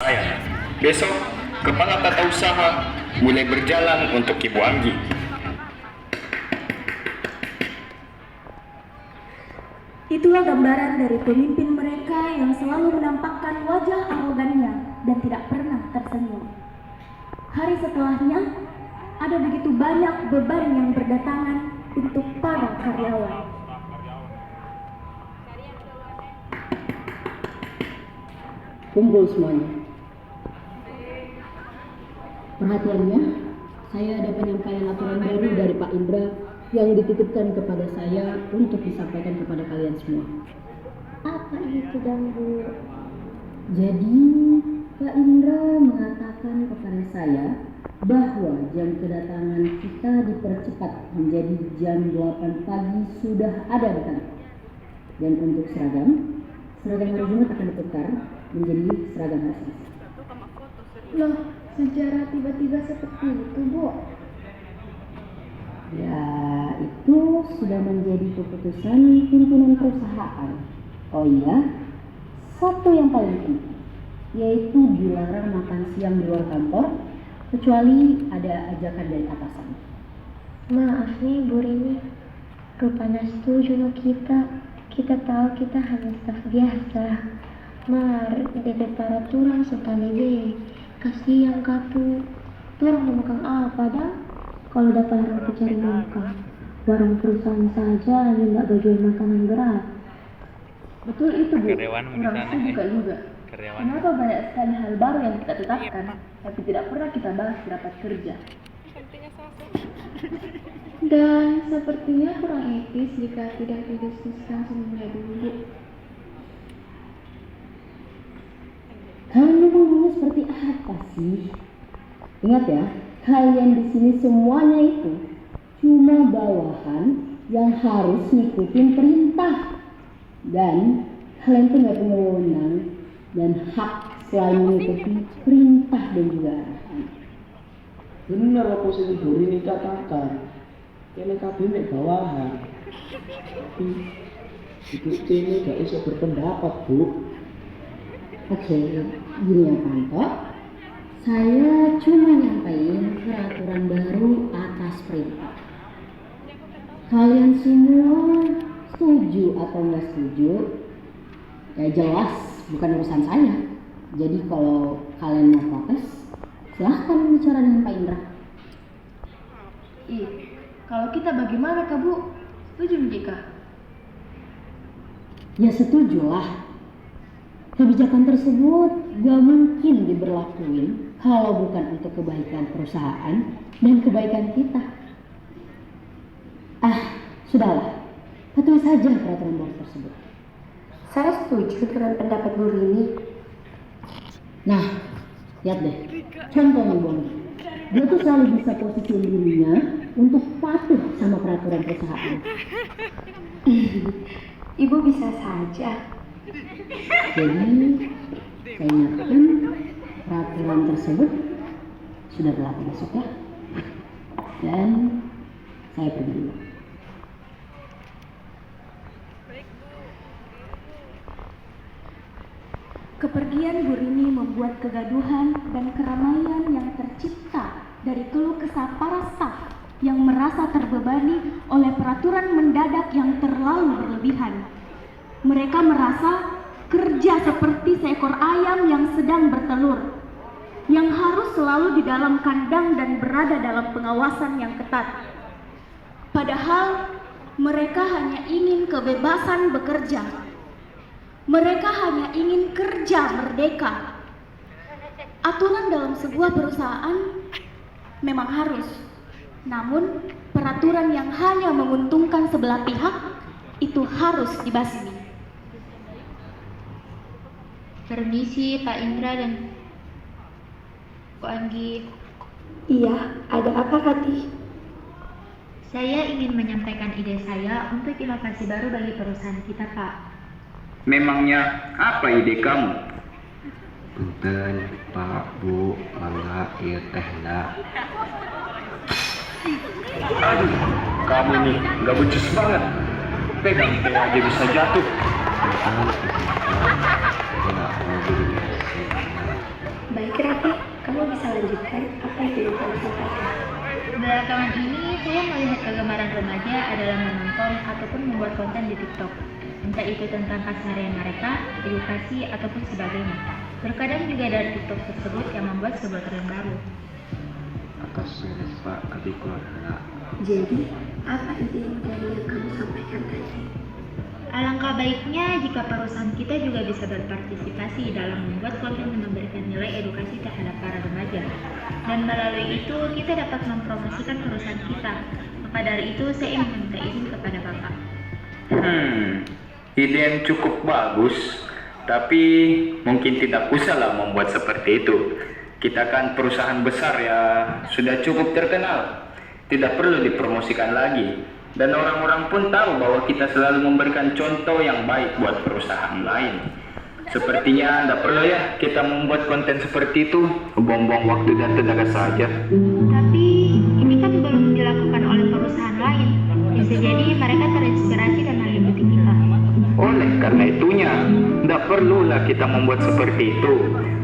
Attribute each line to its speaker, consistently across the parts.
Speaker 1: saya. Besok, kepala tata usaha mulai berjalan untuk Ibu Anggi.
Speaker 2: Itulah gambaran dari pemimpin mereka yang selalu menampakkan wajah arogannya dan tidak pernah tersenyum. Hari setelahnya, ada begitu banyak beban yang berdatangan untuk para karyawan.
Speaker 3: Kumpul semuanya. Perhatiannya, saya ada penyampaian laporan baru dari Pak Indra yang dititipkan kepada saya untuk disampaikan kepada kalian semua.
Speaker 2: Apa itu, Bu?
Speaker 3: Jadi, Pak Indra mengatakan kepada saya bahwa jam kedatangan kita dipercepat menjadi jam 8 pagi sudah ada di kantor. Dan untuk seragam hari Jumat akan ditukar menjadi seragam hari Selasa.
Speaker 2: Loh, sejarah tiba-tiba seperti itu, Bu?
Speaker 3: Ya, itu sudah menjadi keputusan pimpinan perusahaan. Oh iya, satu yang paling penting, yaitu dilarang makan siang di luar kantor, kecuali ada ajakan dari atasan.
Speaker 4: Maaf nih Bu Rini, rupanya setuju loh kita. Kita tahu kita hanya staf biasa. Mar, dede para turang sekali deh. Kasihan kapu. Turang mau makan apa dah? Kalau dapat orang cari muka. Warung perusahaan saja hanya tidak berjual makanan berat.
Speaker 2: Betul itu, Bu.
Speaker 5: Karyawan di
Speaker 2: Orang
Speaker 5: sana,
Speaker 2: itu buka juga.
Speaker 5: karyawan.
Speaker 2: Kenapa banyak sekali hal baru yang kita tetapkan, tapi tidak pernah kita bahas di rapat kerja?
Speaker 4: Dan sepertinya kurang etis jika tidak didiskusikan sebelumnya dulu.
Speaker 3: Kalian memang maunya seperti apa sih? Ingat ya, kalian di sini semuanya itu cuma bawahan yang harus ngikutin perintah. Dan kalian tuh nggak punya wewenang dan hak selain mengikuti perintah dan juga arahan.
Speaker 6: Bener apa sing Bu Rini katakan. Kene kabeh mek bawahan. Tapi ibu ini gak iso berpendapat, Bu.
Speaker 3: Oke, gini ya Pak. Saya cuma nyampain peraturan baru atas perintah. Kalian semua setuju atau nggak setuju? Ya jelas bukan urusan saya. Jadi kalau kalian mau protes, silahkan bicara dengan Pak Indra.
Speaker 2: Kalau kita bagaimana, Kak Bu? Setuju Jika?
Speaker 3: Ya setujulah. Kebijakan tersebut gak mungkin diberlakuin kalau bukan untuk kebaikan perusahaan dan kebaikan kita. Sudahlah, patuhi saja peraturan baru tersebut.
Speaker 4: Saya setuju dengan pendapat Bu Rini.
Speaker 3: Nah, lihat deh, contohnya Bu Anggi. Dia tuh selalu bisa posisiin dirinya untuk patuh sama peraturan perusahaan.
Speaker 4: Ibu bisa saja.
Speaker 3: Jadi, saya nyatakan peraturan tersebut sudah berlaku besok ya. Dan saya pergi dulu.
Speaker 2: Kepergian Bu Rini membuat kegaduhan dan keramaian yang tercipta dari keluh kesah para staf yang merasa terbebani oleh peraturan mendadak yang terlalu berlebihan. Mereka merasa kerja seperti seekor ayam yang sedang bertelur, yang harus selalu di dalam kandang dan berada dalam pengawasan yang ketat. Padahal mereka hanya ingin kebebasan bekerja. Mereka hanya ingin kerja merdeka. Aturan dalam sebuah perusahaan memang harus, namun peraturan yang hanya menguntungkan sebelah pihak itu harus dibasmi.
Speaker 4: Permisi Pak Indra dan Bu Anggi.
Speaker 2: Iya, ada apa Kati?
Speaker 4: Saya ingin menyampaikan ide saya untuk inovasi baru bagi perusahaan kita, Pak.
Speaker 1: Memangnya apa ide kamu?
Speaker 6: Punten, Pak, Bu, mangga ieu teh da.
Speaker 1: Aduh, kamu ini nggak becus banget. Pegang teh aja bisa jatuh.
Speaker 6: Punten, Pak. Tidak mau beli.
Speaker 4: melanjutkan apa yang tidak saya sampaikan.
Speaker 5: Belakangan ini, saya melihat kegemaran remaja adalah menonton ataupun membuat konten di TikTok. Entah itu tentang keseharian mereka, edukasi, ataupun sebagainya. Terkadang juga dari TikTok tersebut yang membuat sebuah tren baru.
Speaker 6: Atas series Pak adikku adalah
Speaker 4: Jadi, apa inti dari yang kamu sampaikan tadi?
Speaker 5: Alangkah baiknya jika perusahaan kita juga bisa berpartisipasi dalam membuat konten yang memberikan nilai edukasi terhadap para remaja. Dan melalui itu kita dapat mempromosikan perusahaan kita. Maka dari itu saya ingin meminta izin kepada Bapak.
Speaker 1: Ide yang cukup bagus, tapi mungkin tidak usahlah membuat seperti itu. Kita kan perusahaan besar ya, sudah cukup terkenal. Tidak perlu dipromosikan lagi. Dan orang-orang pun tahu bahwa kita selalu memberikan contoh yang baik buat perusahaan lain. Sepertinya tidak perlu ya kita membuat konten seperti itu, buang-buang waktu dan tenaga saja.
Speaker 5: Tapi ini kan belum dilakukan oleh perusahaan lain. Bisa jadi mereka terinspirasi dan mengikuti kita.
Speaker 1: Oleh karena itunya, tidak perlulah kita membuat seperti itu.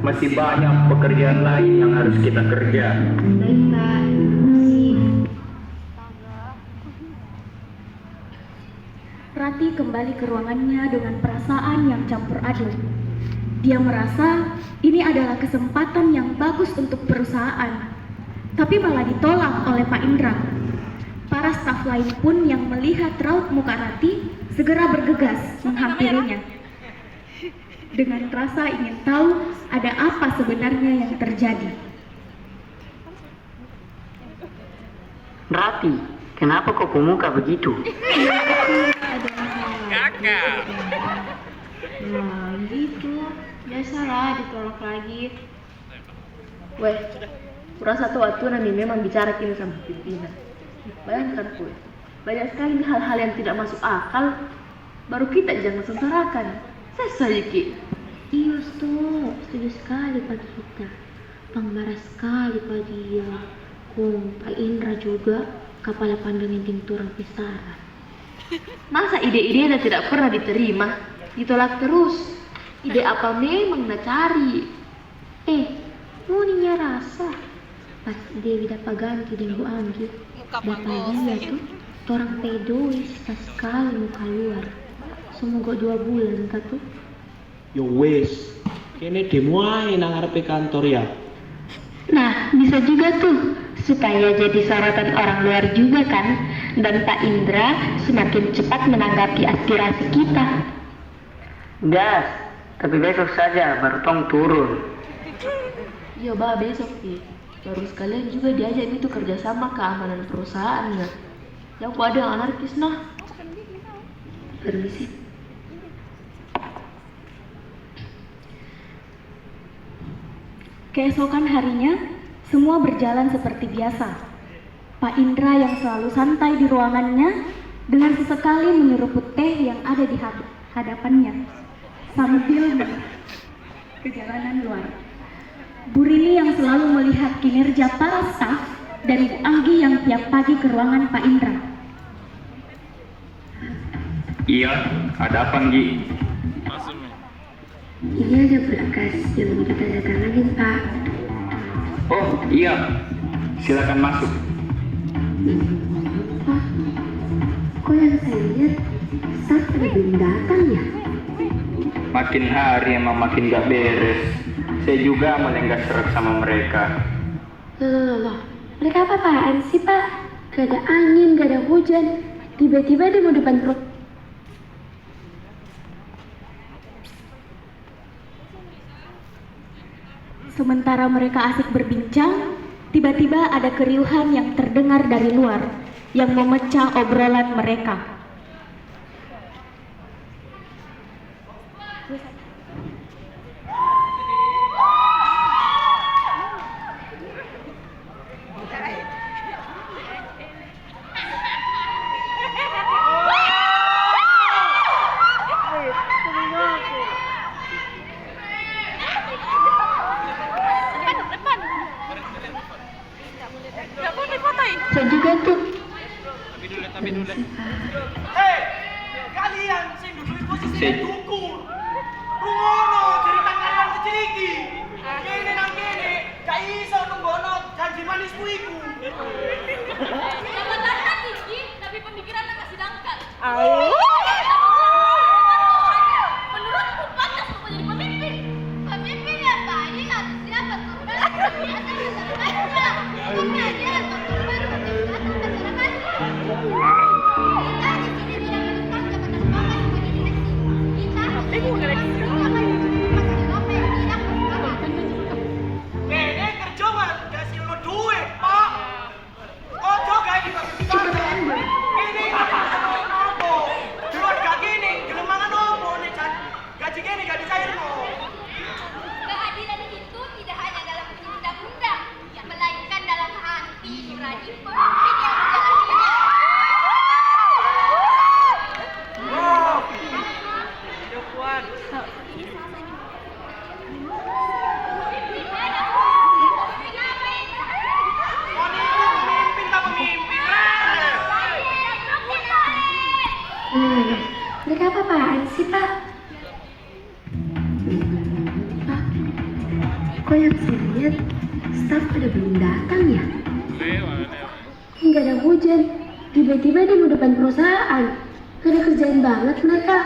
Speaker 1: Masih banyak pekerjaan lain yang harus kita kerja.
Speaker 5: Baik Pak,
Speaker 2: Rati kembali ke ruangannya dengan perasaan yang campur aduk. Dia merasa ini adalah kesempatan yang bagus untuk perusahaan, tapi malah ditolak oleh Pak Indra. Para staf lain pun yang melihat raut muka Rati segera bergegas menghampirinya. Dengan rasa ingin tahu ada apa sebenarnya yang terjadi.
Speaker 7: Rati, kenapa kau pemuka begitu?
Speaker 5: Nah gitu, biasalah ditolak lagi.
Speaker 8: Weh, kurasa tuh waktu nanti memang bicara kini sama pimpinan. Bayangkan pun, banyak sekali hal-hal yang tidak masuk akal. Baru kita jangan sengsarakan. Selesai Ki.
Speaker 4: Iya, stop. Setuju sekali Pak kita. Pang marah sekali Pak dia. Pak Indra juga kepala pandangan tim turang pisaran.
Speaker 8: Masa ide-ide yang tidak pernah diterima ditolak terus? Ide apa memang nak cari?
Speaker 4: Muninya rasa. Pas Dewi dapat ganti dengan Bu Anggi. Dapat dia tuh, orang pedois sekali muka luar. Semoga 2 bulan tuh.
Speaker 6: yo wes, kene demo ae nang ngarepe kantor ya.
Speaker 4: Nah, bisa juga tuh. Supaya jadi sorotan orang luar juga kan. Dan Pak Indra semakin cepat menanggapi aspirasi kita.
Speaker 7: Gas, tapi besok saja baru tong turun.
Speaker 8: Iya bah besok Ki. Baru sekalian juga diajak itu kerjasama keamanan perusahaan ya. Yang kok ada yang anarkis nah.
Speaker 4: Permisi.
Speaker 2: Keesokan harinya, semua berjalan seperti biasa. Pak Indra yang selalu santai di ruangannya dengan sesekali menyeruput teh yang ada di hadapannya sambil perjalanan luar. Bu Rini yang selalu melihat kinerja para staf dan Bu Anggi yang tiap pagi ke ruangan Pak Indra.
Speaker 1: Iya, ada apa Nggi?
Speaker 4: Ini ada berkas yang mau ditandatangani Pak.
Speaker 1: Oh iya, silakan masuk.
Speaker 4: Kok yang saya lihat staf pada belum datang ya?
Speaker 1: Makin hari emang makin gak beres. Saya juga malah gak serak sama mereka.
Speaker 4: Loh, mereka apa-apaan sih Pak? Gak ada angin, gak ada hujan. Tiba-tiba dia mau depan perut.
Speaker 2: Sementara mereka asik berbincang, tiba-tiba ada keriuhan yang terdengar dari luar yang memecah obrolan mereka.
Speaker 4: Saya juga tuh.
Speaker 9: Kalian sing duduk posisi dukur. Rungono cerita kalian kecil iki. Kene nang kene, gak iso nunggu
Speaker 2: Menurutku pantas menjadi pemimpin. Pemimpin yang baik harus dapat berbela kebiasaan masyarakatnya. Mengajar atau baru kebiasaan masyarakatnya. Kita di sini tidak menentang jabatan bapak sebagai direksi. Kita masih
Speaker 9: Kene kerja mah kasih lo duit, Pak. Ojo kayak gitu. Ini apa? Keluarga gini, gelemangan apa nih? Gaji gini gak dicair kok.
Speaker 2: keadilan itu tidak hanya dalam undang-undang, melainkan dalam hati nurani pemimpin yang menjalaninya.
Speaker 9: Pemimpin tak pemimpin.
Speaker 4: Mereka apa-apaan sih, Pak? Pak, kok yang saya lihat staf pada belum datang ya? Nggak ada hujan, tiba-tiba di depan perusahaan. Gak ada kerjaan banget mereka.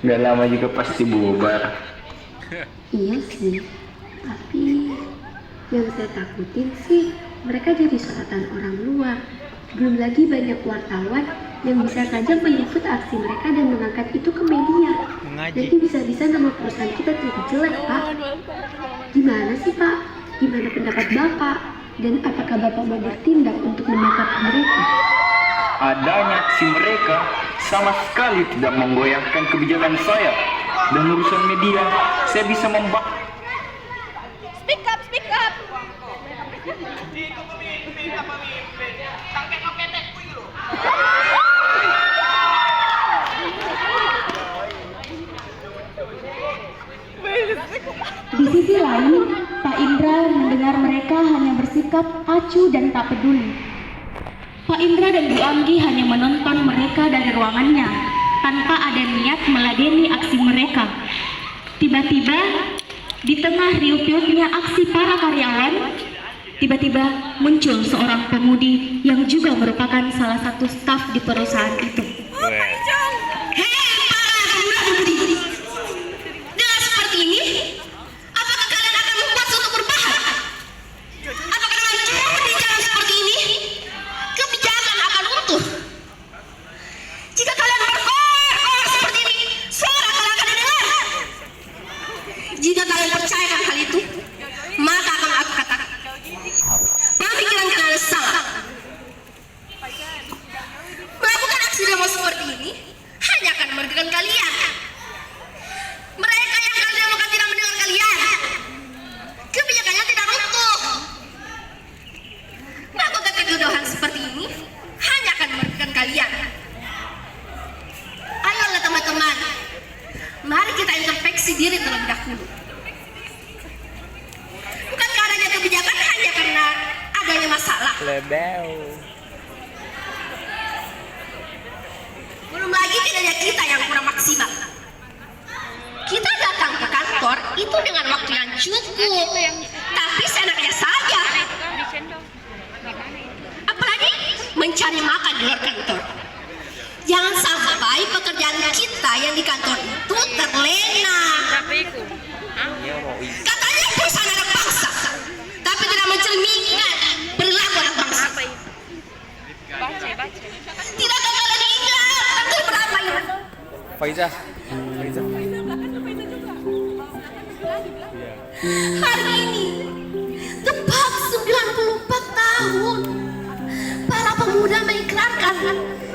Speaker 1: Nggak lama juga pasti bubar.
Speaker 4: Iya sih, tapi yang saya takutin sih mereka jadi sorotan orang luar. Belum lagi banyak wartawan yang bisa saja meliput aksi mereka dan mengangkat itu ke media. Nanti bisa-bisa nama perusahaan kita jadi jelek, Pak. Gimana sih, Pak? Gimana pendapat Bapak? Dan apakah Bapak mau bertindak untuk menangkap mereka?
Speaker 1: Adanya aksi mereka sama sekali tidak menggoyahkan kebijakan saya. Dan urusan media, saya bisa
Speaker 2: Speak up, speak up.
Speaker 9: Itu pemimpin tak pemimpin. Sampai kepetek kuwi lho.
Speaker 2: Di sisi lain, Pak Indra mendengar mereka hanya bersikap acuh dan tak peduli. Pak Indra dan Bu Anggi hanya menonton mereka dari ruangannya, tanpa ada niat meladeni aksi mereka. Tiba-tiba, di tengah riuh-riuhnya aksi para karyawan, tiba-tiba muncul seorang pemudi yang juga merupakan salah satu staf di perusahaan itu.
Speaker 10: Dengan seperti ini, apakah kalian akan membuat suatu perubahan? Apakah dengan cara di jalan seperti ini, kebijakan akan runtuh? Jika kalian berkoar-koar seperti ini, suara kalian akan didengar. Jika kalian percayakan hal itu, maka akan aku katakan, pemikiran kalian salah. Melakukan aksi demo seperti ini hanya akan merugikan kalian. Mereka yang akan demokan tidak mendengar kalian. Kebijakannya tidak runtuh. Melakukan kebodohan seperti ini hanya akan merugikan kalian. Ayolah teman-teman, mari kita introspeksi diri terlebih dahulu. Bukan karena kebijakan, hanya karena adanya masalah. Belum lagi kinerja kita yang kurang maksimal. Kita datang ke kantor itu dengan waktu yang cukup, tapi seenaknya saja. Apalagi mencari makan di luar kantor. Jangan sampai pekerjaan kita yang di kantor itu terlena. Katanya perusahaan anak bangsa, tapi tidak mencerminkan perilaku anak bangsa. Tidak kalian ingat tanggal berapa ya?
Speaker 11: Faizah.
Speaker 10: Hari ini tepat 94 tahun para pemuda mengikrarkan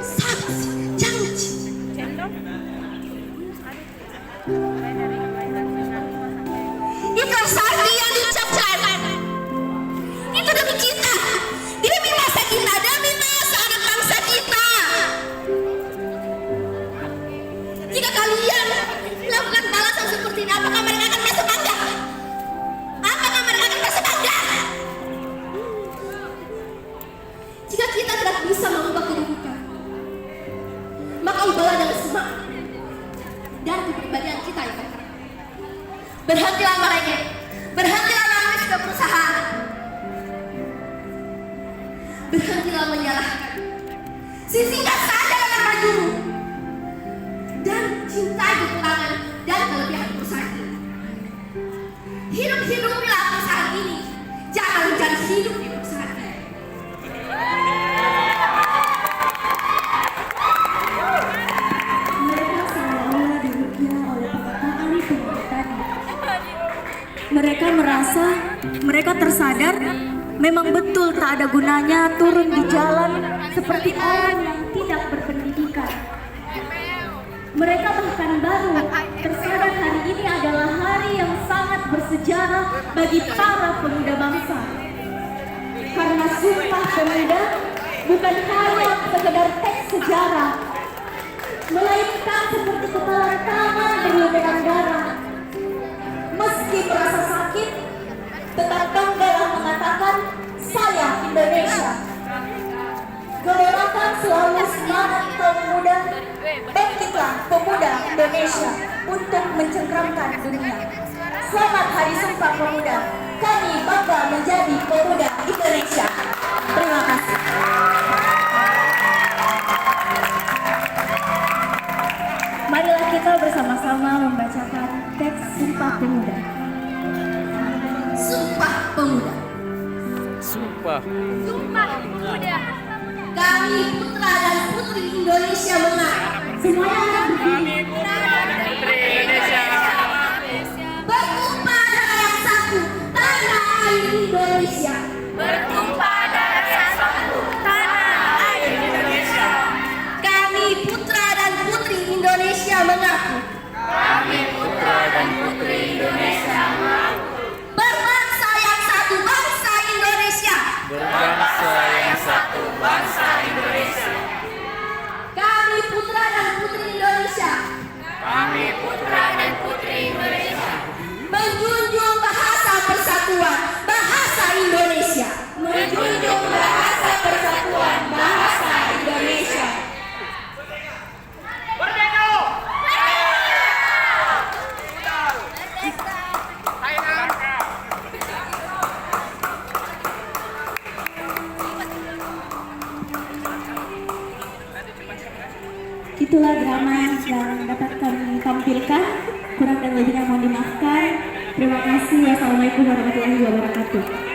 Speaker 10: saksi janji. Ikrar sakti yang diucapkan itu demi kita, demi masa kita, demi masa anak bangsa kita. Jika kalian melakukan balasan seperti ini, apakah mereka akan merasa bangga? Apakah mereka akan merasa bangga? Jika kita tidak bisa mengubah kedudukan, maka ubahlah dengan semangat dan kepribadian kita yang bergerak. Berhentilah mereka, berhentilah menangis ke perusahaan, berhentilah menyalahkan, Sisingkan saja dengan bajumu dan cintai kekurangan dan kelebihan perusahaan ini. Hidup-hidupilah perusahaan ini, jangan menjadi hidup di perusahaan ini.
Speaker 2: Mereka seolah-olah dirugikan oleh perkataan pemuda tadi. Mereka merasa, mereka tersadar memang betul tak ada gunanya turun di jalan seperti orang yang tidak berpendidikan. Mereka bahkan baru tersadar hari ini adalah hari yang sangat bersejarah bagi para pemuda bangsa. Karena Sumpah Pemuda bukan hanya sekedar teks sejarah, melainkan seperti kepalan tangan berlumuran darah. Meski merasa sakit, tetap tanggalah mengatakan, saya Indonesia. Gelorakan selalu semangat kaum muda, bangkitlah pemuda Indonesia untuk mencengkramkan dunia. Selamat Hari Sumpah Pemuda, kami bangga menjadi pemuda Indonesia. Terima kasih. Marilah kita bersama-sama membacakan teks Sumpah Pemuda.
Speaker 10: Sumpah Pemuda.
Speaker 11: Sumpah.
Speaker 10: Sumpah Pemuda. Kami putra dan putri Indonesia mengaku.
Speaker 2: Semuanya akan berdiri.
Speaker 10: Bertumpah darah yang satu, tanah air Indonesia. Bertumpah darah yang satu, tanah air Indonesia. Kami putra dan putri Indonesia mengaku. Kami putra dan putri Indonesia mengaku. Berbangsa yang satu, bangsa Indonesia.
Speaker 11: Berbangsa yang satu, bangsa Indonesia.
Speaker 10: Kami putra dan putri Indonesia.
Speaker 11: Kami putra dan putri Indonesia.
Speaker 10: Menjunjung bahasa persatuan, bahasa Indonesia. Menjunjung bahasa persatuan, bahasa Indonesia.
Speaker 9: Merdeka!
Speaker 2: Itulah drama yang dapat kami tampilkan. Kurang dan lebihnya mohon dimaafkan. Terima kasih. Wassalamualaikum warahmatullahi wabarakatuh.